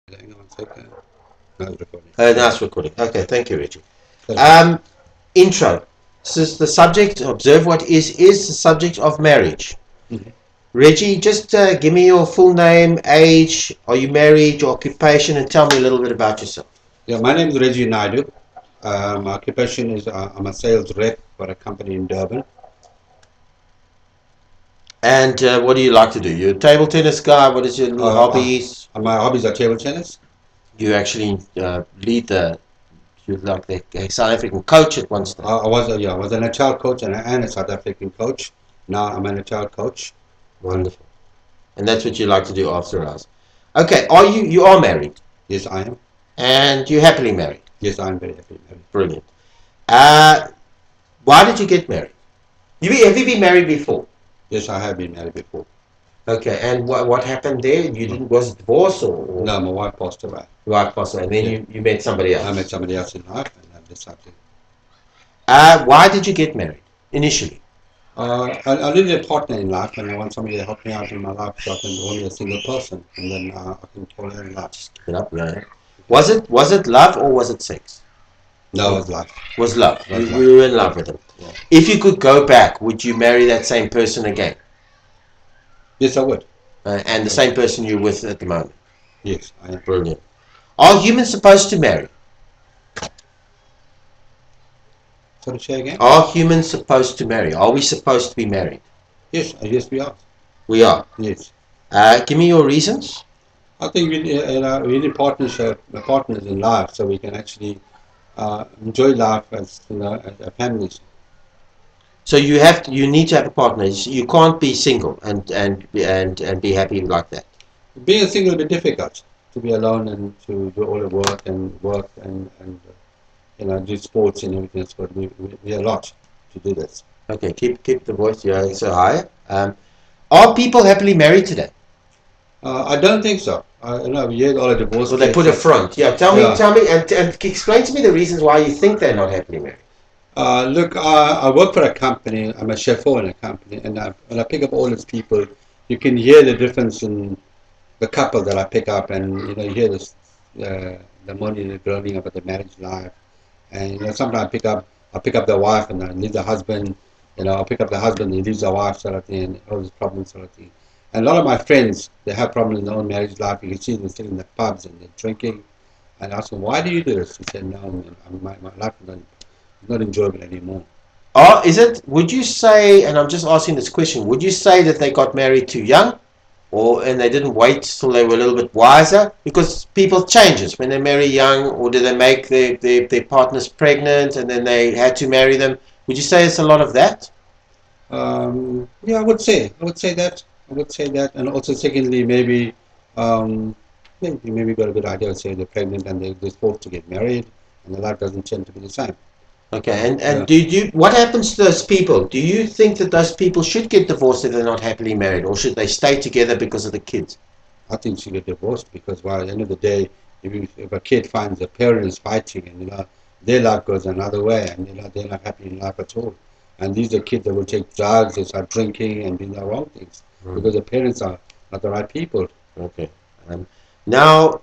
Hang on one second. No, it's recording. Now it's recording. Okay, thank you, Reggie. Intro. This is the subject. Observe what is the subject of marriage. Mhm. Reggie, just give me your full name, age, are you married, your occupation, and tell me a little bit about yourself. Yeah, my name is Reggie Naidoo. My occupation is I'm a sales rep for a company in Durban. And what do you like to do? You're a table tennis guy. What is your Uh, hobbies? my hobbies are table tennis. You actually lead the. You're like the South African coach at one stage. I was an HR coach and a South African coach. Now I'm an HR coach. Wonderful. And that's what you like to do after hours. Okay, you are married? Yes, I am. And you're happily married? Yes, I am very happy married. Brilliant. Uh, why did you get married? Have you been married before? Yes, I have been married before. Okay, and what happened there? You didn't was it divorce or No, my wife passed away. Right, possible, and then Yeah. you met somebody else. I met somebody else in life and I decided. Why did you get married initially? I needed a partner in life and I want somebody to help me out in my life so I can only a single person and then I can call her in life. Just give it up, yeah. Was it love or was it sex? No, it was life. Was love. Was You, love. you were in love with him. Yeah. If you could go back, would you marry that same person again? Yes, I would. And the same person you're with at the moment? Yes, I am. Brilliant. Are humans supposed to marry? Sorry, say again? Are humans supposed to marry? Are we supposed to be married? Yes, yes, we are. We are. Yes. Give me your reasons. I think we need partners in life so we can actually enjoy life as as families. So you need to have a partner. You can't be single and be happy like that. Being single will be difficult to be alone and to do all the work and do sports and everything. It's going to be a lot to do this. Okay, keep the voice so high. Are people happily married today? I don't think so. I know we hear all the divorce. So they put a front. Yeah, tell me, and explain to me the reasons why you think they're not happily married. Look, I work for a company. I'm a chef in a company, and when I pick up all these people, you can hear the difference in the couple that I pick up, and you hear this, the money that's growing up at the marriage life, and sometimes I pick up the wife and I leave the husband. I'll pick up the husband and he leaves the wife, sort of thing, and all these problems, sort of thing. And a lot of my friends, they have problems in their own marriage life. You can see them sitting in the pubs and they're drinking. And I ask them, why do you do this? He said, no, man, my life is not enjoyable anymore. Would you say, and I'm just asking this question, would you say that they got married too young? And they didn't wait till they were a little bit wiser? Because people changes when they marry young, or do they make their partners pregnant and then they had to marry them? Would you say it's a lot of that? Yeah, I would say that, and also secondly, maybe got a good idea. Say they're pregnant and they're supposed to get married, and the life doesn't tend to be the same. Okay, and Yeah, what happens to those people? Do you think that those people should get divorced if they're not happily married, or should they stay together because of the kids? I think she get divorced because, well, at the end of the day, if a kid finds the parents fighting and their life goes another way, and they're not happy in life at all. And these are kids that will take drugs, they start drinking and doing the wrong things because the parents are not the right people. Okay. Um, Now,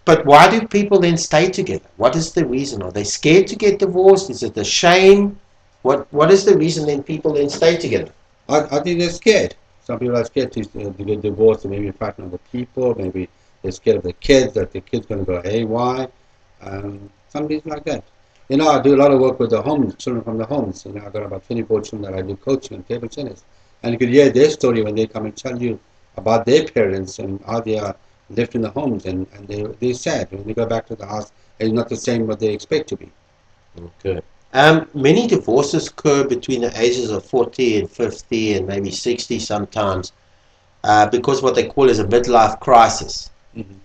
but why do people then stay together? What is the reason? Are they scared to get divorced? Is it a shame? What is the reason then people then stay together? I think they're scared. Some people are scared to get divorced, and maybe frightened of the people, maybe they're scared of the kids, that the kid's going to go haywire. Some reason like that. I do a lot of work with the homes, children from the homes. I've got about 24 children that I do coaching and table tennis. And you could hear their story when they come and tell you about their parents and how they are left in the homes, and they're sad. When they go back to the house, it's not the same what they expect to be. Okay. Many divorces occur between the ages of 40 and 50 and maybe 60 sometimes, because what they call is a midlife crisis. Mhm.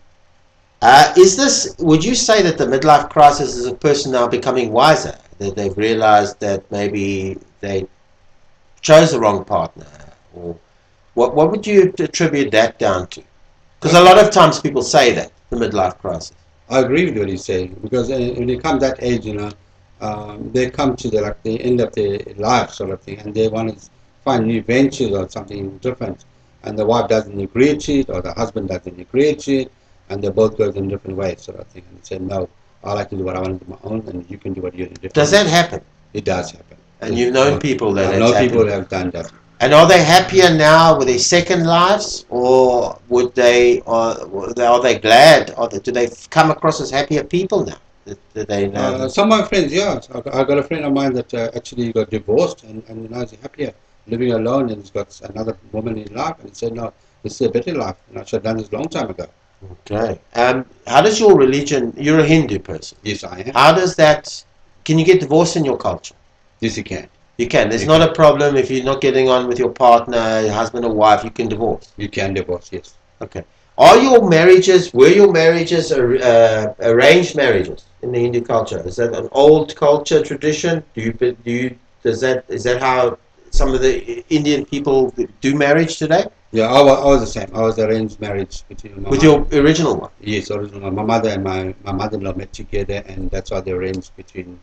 Would you say that the midlife crisis is a person now becoming wiser, that they've realized that maybe they chose the wrong partner, or what would you attribute that down to? Because a lot of times people say that, the midlife crisis. I agree with what you say because when they come that age, they come to the end of their life sort of thing, and they want to find new ventures or something different, and the wife doesn't agree to it, or the husband doesn't agree to it, and they both go in different ways, sort of thing. And say, no, I like to do what I want to do my own, and you can do what you do Does differently. that happen? It does happen. And you've known people that I it's know people who happened. have done that. And are they happier now with their second lives, or would they? Are they glad? Do they come across as happier people now? That they know. Some of my friends, yeah. I got a friend of mine that actually got divorced, and now he's happier living alone, and he's got another woman in life, and he said, no, this is a better life, and I should have done this a long time ago. Okay. How does your religion? You're a Hindu person. Yes, I am. How does that? Can you get divorced in your culture? Yes, you can. You can. There's You not can. a problem if you're not getting on with your partner, husband or wife. You can divorce. You can divorce, yes. Okay. Were your marriages arranged marriages in the Hindu culture? Is that an old culture tradition? Is that how some of the Indian people do marriage today? Yeah, I was the same. I was arranged marriage between my With mother. your original one? Yes, original. My mother and my mother-in-law met together, and that's how they arranged between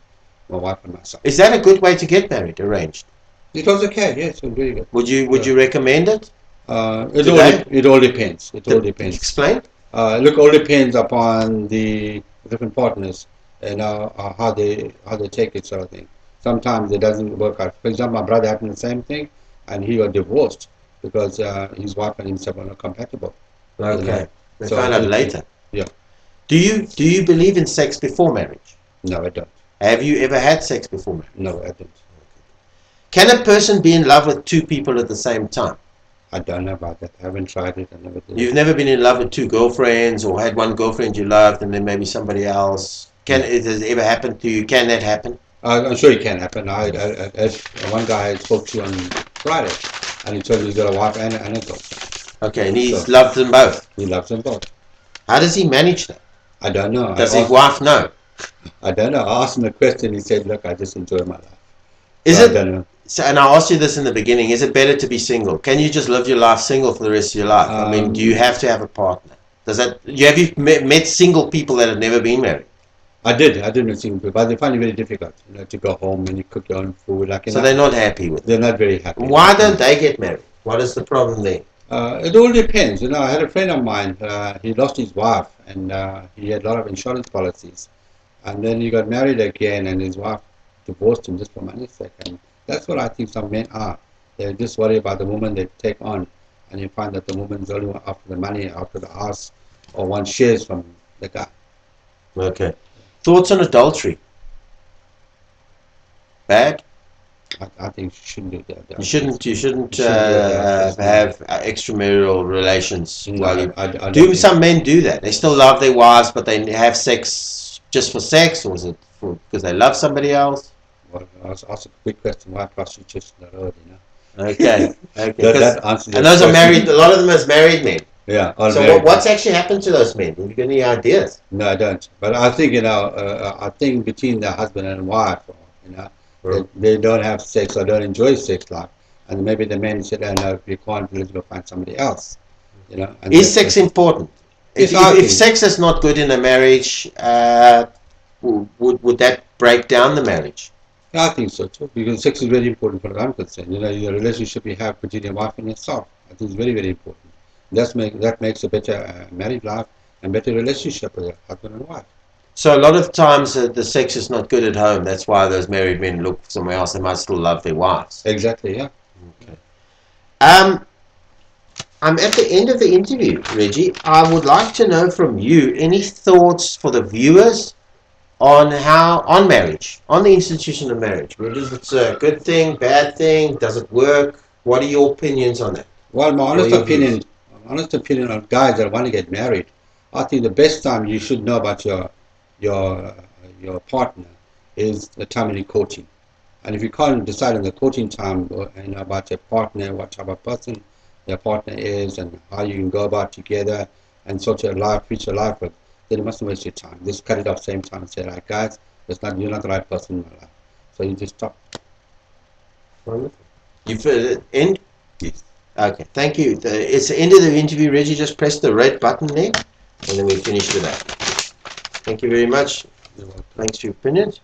my wife and myself. Is that a good way to get married, arranged? It was okay, yes, it was very good. Would you recommend it? It it all depends. It all depends. Explain. Look, all depends upon the different partners and how they take it, sort of thing. Sometimes it doesn't work out. For example, my brother happened the same thing, and he got divorced because his wife and himself were not compatible. Okay. They So found out later. Yeah. Do you believe in sex before marriage? No, I don't. Have you ever had sex before marriage? No, I don't. Can a person be in love with two people at the same time? I don't know about that. I haven't tried it. I never did. You've never been in love with two girlfriends, or had one girlfriend you loved and then maybe somebody else. Has it ever happened to you? Can that happen? I'm sure it can happen. One guy I spoke to on Friday, and he told me he's got a wife and a girlfriend. Okay, and he's loved them both. He loves them both. How does he manage that? I don't know. Does his wife know? I don't know. I asked him a question. He said, "Look, I just enjoy my life." Is So I it? don't know. So, and I asked you this in the beginning. Is it better to be single? Can you just live your life single for the rest of your life? I mean, do you have to have a partner? Does that? Have you met single people that have never been married? I did meet single people, but they find it very difficult, to go home and you cook your own food. So they're not happy with it. They're not very happy. Why don't they get married? What is the problem there? It all depends. I had a friend of mine. He lost his wife, and he had a lot of insurance policies, and then he got married again, and his wife divorced him just for money's sake. And that's what I think some men are. They're just worried about the woman they take on, and you find that the woman's only after the money, after the house, or wants shares from the guy. Okay. Thoughts on adultery? Bad? I think you shouldn't do that. You shouldn't do that. have extramarital relations. No, while you I don't do. think- Some men do that. They still love their wives, but they have sex just for sex, or is it because they love somebody else? Well, I was asked a quick question: why prostitution on the road? Okay. Okay. That answers And that those are question. married. A lot of them is married men. Yeah. all So married. what's actually happened to those men? Have you got any ideas? No, I don't. But I think I think between the husband and wife, they don't have sex or don't enjoy sex life, and maybe the men said, "Oh no, if you can't, let's go find somebody else." And Is sex important? Yes, If sex is not good in a marriage, would that break down the marriage? I think so too, because sex is very important for what I'm concerned. Your relationship you have between your wife and yourself, I think is very, very important. That makes a better married life and better relationship with a husband and wife. So a lot of times the sex is not good at home. That's why those married men look somewhere else. They might still love their wives. Exactly, yeah. Okay. I'm at the end of the interview, Reggie. I would like to know from you any thoughts for the viewers on marriage, on the institution of marriage. Whether it's a good thing, bad thing, does it work? What are your opinions on that? Well, my honest opinion on guys that want to get married, I think the best time you should know about your partner is the time when you're courting. And if you can't decide in the courting time, about your partner, what type of person your partner is, and how you can go about together and sort your life, future life with, then you mustn't waste your time. Just cut it off same time and say, right, guys, you're not the right person in my life. So you just stop. Wonderful. You end? Yes. Okay, thank you. It's the end of the interview, Reggie. Just press the red button there, and then we finish with that. Thank you very much. You're welcome. Thanks for your opinions.